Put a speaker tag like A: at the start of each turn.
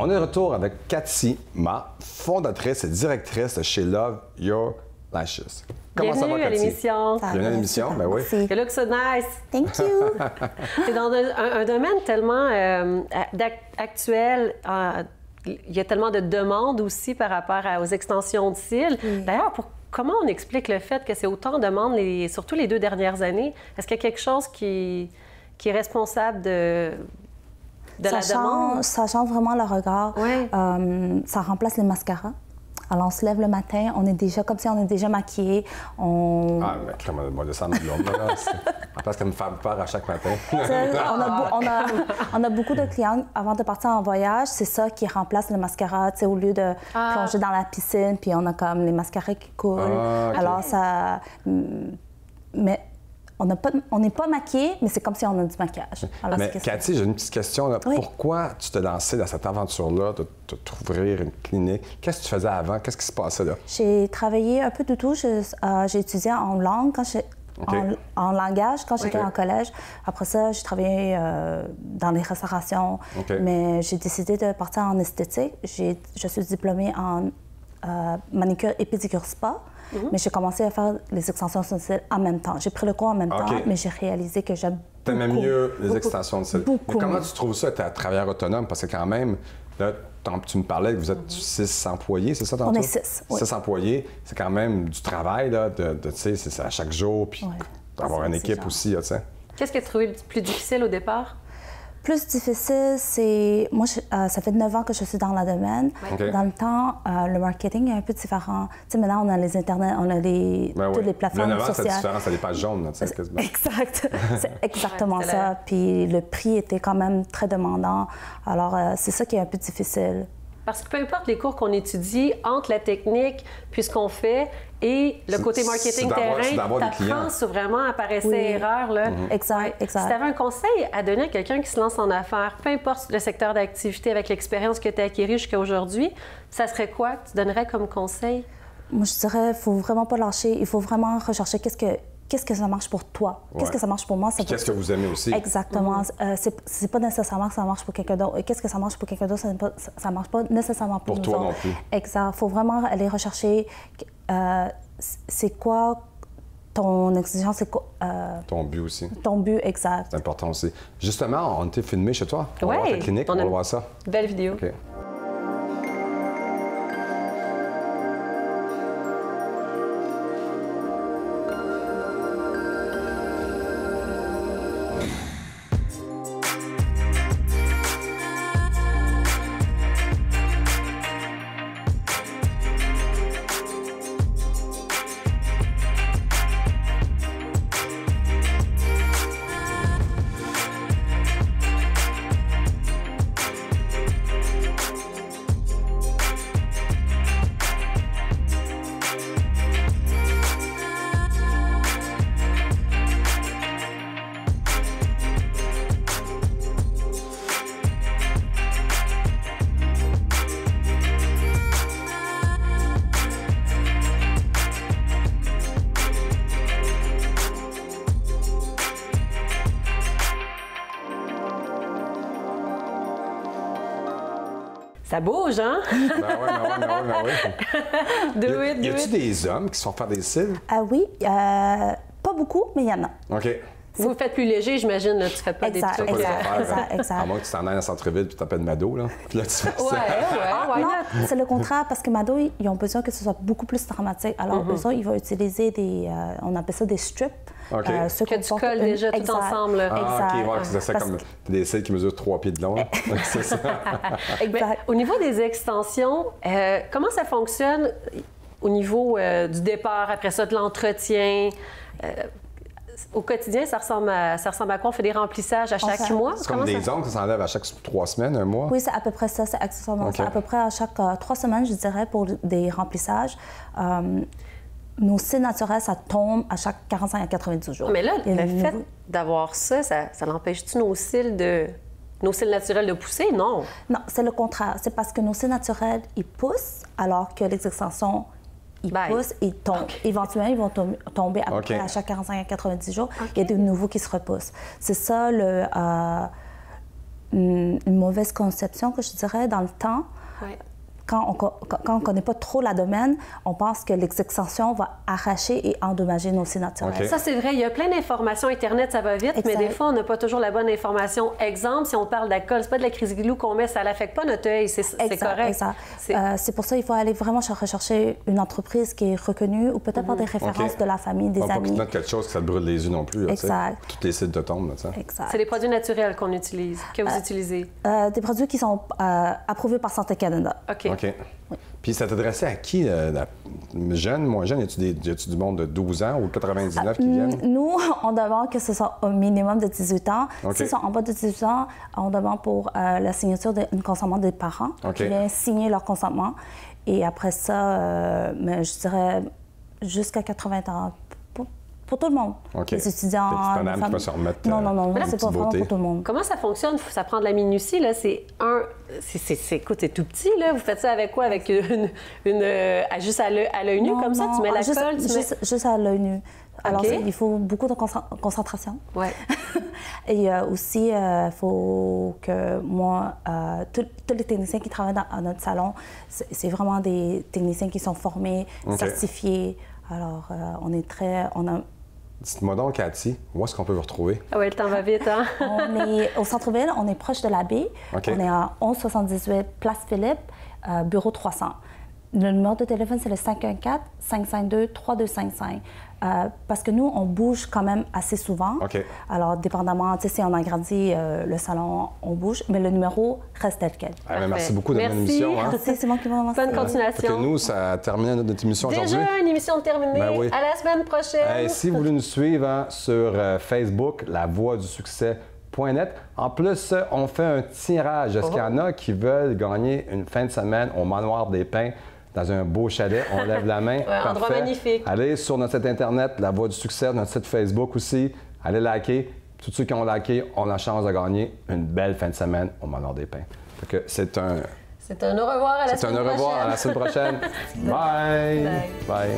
A: On est de retour avec Cathy Ma, fondatrice et directrice de chez Love Your Lashes.
B: Comment ça va, Cathy? À l'émission.
A: Bienvenue à l'émission, ben oui.
B: You look so nice.
C: Thank you.
B: C'est dans un domaine tellement actuel. Il y a tellement de demandes aussi par rapport aux extensions de cils. D'ailleurs, comment on explique le fait que c'est autant de demandes, surtout les 2 dernières années? Est-ce qu'il y a quelque chose qui est responsable de la demande?
C: Ça change vraiment le regard.
B: Oui.
C: Ça remplace les mascaras. Alors, on se lève le matin, on est déjà comme si on est déjà maquillé.
A: Ah, mais comment moi de ça, ma blonde, là. En place qu'elle me fait peur à chaque matin.
C: On a beaucoup de clients, avant de partir en voyage, c'est ça qui remplace le mascara, tu sais, au lieu de plonger dans la piscine, puis on a comme les mascaras qui coulent.
A: Okay.
C: Alors, ça... Mais on n'est pas maquillé, mais c'est comme si on a du maquillage. Alors,
A: mais Cathy, j'ai une petite question. Là.
C: Oui.
A: Pourquoi tu t'es lancée dans cette aventure-là de t'ouvrir une clinique? Qu'est-ce que tu faisais avant? Qu'est-ce qui se passait là?
C: J'ai travaillé un peu de tout. J'ai étudié en langue, en langage quand j'étais en collège. Après ça, j'ai travaillé dans les restaurations. Mais j'ai décidé de partir en esthétique. Je suis diplômée en manicure et pédicure spa. Mais j'ai commencé à faire les extensions de cils en même temps. J'ai pris le cours en même temps, mais j'ai réalisé que j'aime beaucoup.
A: T'aimais mieux les extensions de cils.
C: Beaucoup.
A: Mais comment tu trouves ça, être travailleur autonome? Parce que quand même, là, tu me parlais que vous êtes 6 employés, c'est ça tantôt?
C: On est 6, oui.
A: 6 employés, c'est quand même du travail, là, tu sais, c'est à chaque jour, puis d'avoir une équipe aussi, tu sais.
B: Qu'est-ce que tu as trouvé le plus difficile au départ?
C: Plus difficile, c'est... Moi, ça fait 9 ans que je suis dans le domaine. Dans le temps, le marketing est un peu différent. Tu sais, maintenant, on a les internets, on a toutes les plateformes sociales.
A: C'est différent, c'est des pages jaunes, tu sais, quasiment.
C: Exact. C'est exactement ça. Puis le prix était quand même très demandant. Alors, c'est ça qui est un peu difficile.
B: Parce que peu importe les cours qu'on étudie, entre la technique, puis ce qu'on fait, et le côté marketing terrain, t'apprends sur vraiment apparaître erreur. Là.
C: Exact.
B: Si tu avais un conseil à donner à quelqu'un qui se lance en affaires, peu importe le secteur d'activité avec l'expérience que tu as acquérie jusqu'à aujourd'hui, ça serait quoi que tu donnerais comme conseil? Moi,
C: je dirais, il ne faut vraiment pas lâcher. Il faut vraiment rechercher qu'est-ce que ça marche pour toi? Qu'est-ce que ça marche pour moi?
A: Qu'est-ce que vous aimez aussi?
C: Exactement. C'est pas nécessairement que ça marche pour quelqu'un d'autre. Qu'est-ce que ça marche pour quelqu'un d'autre? Ça marche pas nécessairement pour nous
A: toi
C: autres.
A: Non plus.
C: Exact. Il faut vraiment aller rechercher c'est quoi ton exigence, c'est quoi...
A: ton but aussi.
C: Ton but, exact.
A: C'est important aussi. Justement, on était filmé chez toi. On va voir ta clinique, on va voir ça.
B: Belle vidéo.
A: OK.
B: Ça bouge, hein?
A: Ben oui. Y a-tu des hommes qui se font faire des cils?
C: Oui, pas beaucoup, mais il y en a.
A: OK.
B: Vous le faites plus léger, j'imagine, là, tu fais pas des trucs.
C: Exact.
A: À moins que tu t'en ailles en centre-ville puis tu t'appelles Mado, là. Puis là, tu fais ça.
C: Non, c'est le contraire, parce que Mado, ils ont besoin que ce soit beaucoup plus dramatique. Alors, eux autres, ils vont utiliser des... on appelle ça des strips.
A: OK.
B: Que tu colles déjà tout ensemble.
A: OK, c'est ça, comme des cils qui mesurent 3 pieds de long. C'est ça.
B: Exact. Au niveau des extensions, comment ça fonctionne au niveau du départ, après ça, de l'entretien? Au quotidien, ça ressemble à quoi? On fait des remplissages à chaque mois?
A: C'est comme des ongles que ça s'enlève à chaque 3 semaines, un mois?
C: Oui, c'est à peu près ça. C'est accessoirement ça. À peu près à chaque 3 semaines, je dirais, pour des remplissages. Nos cils naturels, ça tombe à chaque 45 à 90 jours.
B: Mais là, le fait d'avoir ça l'empêche-tu nos cils naturels de pousser? Non.
C: Non, c'est le contraire. C'est parce que nos cils naturels, ils poussent, alors que les extensions, ils poussent, ils tombent. Éventuellement, ils vont tomber à peu près à chaque 45 à 90 jours. Il y a de nouveaux qui se repoussent. C'est ça une mauvaise conception, que je dirais, dans le temps.
B: Ouais.
C: Quand on ne connaît pas trop la domaine, on pense que l'extension va arracher et endommager nos sites naturels.
B: Okay. Ça, c'est vrai. Il y a plein d'informations. Internet, ça va vite, exact. Mais des fois, on n'a pas toujours la bonne information. Exemple, si on parle d'alcool, c'est pas de la chrysglue qu'on met, ça n'affecte pas notre œil, c'est correct.
C: Exact. C'est pour ça qu'il faut aller vraiment rechercher une entreprise qui est reconnue ou peut-être par des références de la famille, des amis.
A: Pas qu'ils mettent quelque chose que ça te brûle les yeux non plus.
C: Exact.
A: Tous les sites te tombent.
C: Exact.
B: C'est des produits naturels qu'on utilise, que vous utilisez?
C: Des produits qui sont approuvés par Santé Canada.
B: OK.
A: Oui. Puis ça t'adressait à qui? Jeune, moins jeune? Y a-tu du monde de 12 ans ou 99 qui viennent?
C: Nous, on demande que ce soit au minimum de 18 ans. S'ils sont en bas de 18 ans, on demande pour la signature d'un consentement des parents qui viennent signer leur consentement. Et après ça, je dirais jusqu'à 80 ans. Pour tout le monde. Les étudiants,
A: les femmes qui peuvent se remettre.
C: Non, c'est pas vraiment pour tout le monde.
B: Comment ça fonctionne? Ça prend de la minutie, là. Écoute, c'est tout petit, là. Vous faites ça avec quoi? Avec juste à l'œil nu, comme ça? Tu mets l'alcool?
C: Juste à l'œil nu. Alors, il faut beaucoup de concentration.
B: Oui.
C: Et aussi, il faut que moi, tous les techniciens qui travaillent dans notre salon, c'est vraiment des techniciens qui sont formés, certifiés. Alors,
A: Dites-moi donc, Cathy, où est-ce qu'on peut vous retrouver?
B: Ah oui, le temps va vite, hein?
C: On est au centre-ville, on est proche de la baie. On est à 1178 Place Philippe, bureau 300. Le numéro de téléphone, c'est le 514-552-3255. Parce que nous, on bouge quand même assez souvent. Alors, dépendamment, si on agrandit le salon, on bouge, mais le numéro reste tel quel.
A: Merci beaucoup de mon émission.
C: Merci, c'est moi qui vous remercie.
B: Bonne continuation.
A: Que nous, ça a terminé notre émission aujourd'hui.
B: Déjà une émission terminée.
A: Oui.
B: À la semaine prochaine.
A: Si vous voulez nous suivre sur Facebook, lavoixdusuccès.net. En plus, on fait un tirage. Est-ce qu'il y en a qui veulent gagner une fin de semaine au Manoir des Pins? Dans un beau chalet, on lève la main.
B: Endroit magnifique.
A: Allez sur notre site Internet, La Voix du Succès, notre site Facebook aussi. Allez liker. Tous ceux qui ont liké ont la chance de gagner une belle fin de semaine au Manoir des Pins. C'est un
B: au revoir à la semaine prochaine.
A: C'est un au revoir à la semaine prochaine. Bye.
B: Bye.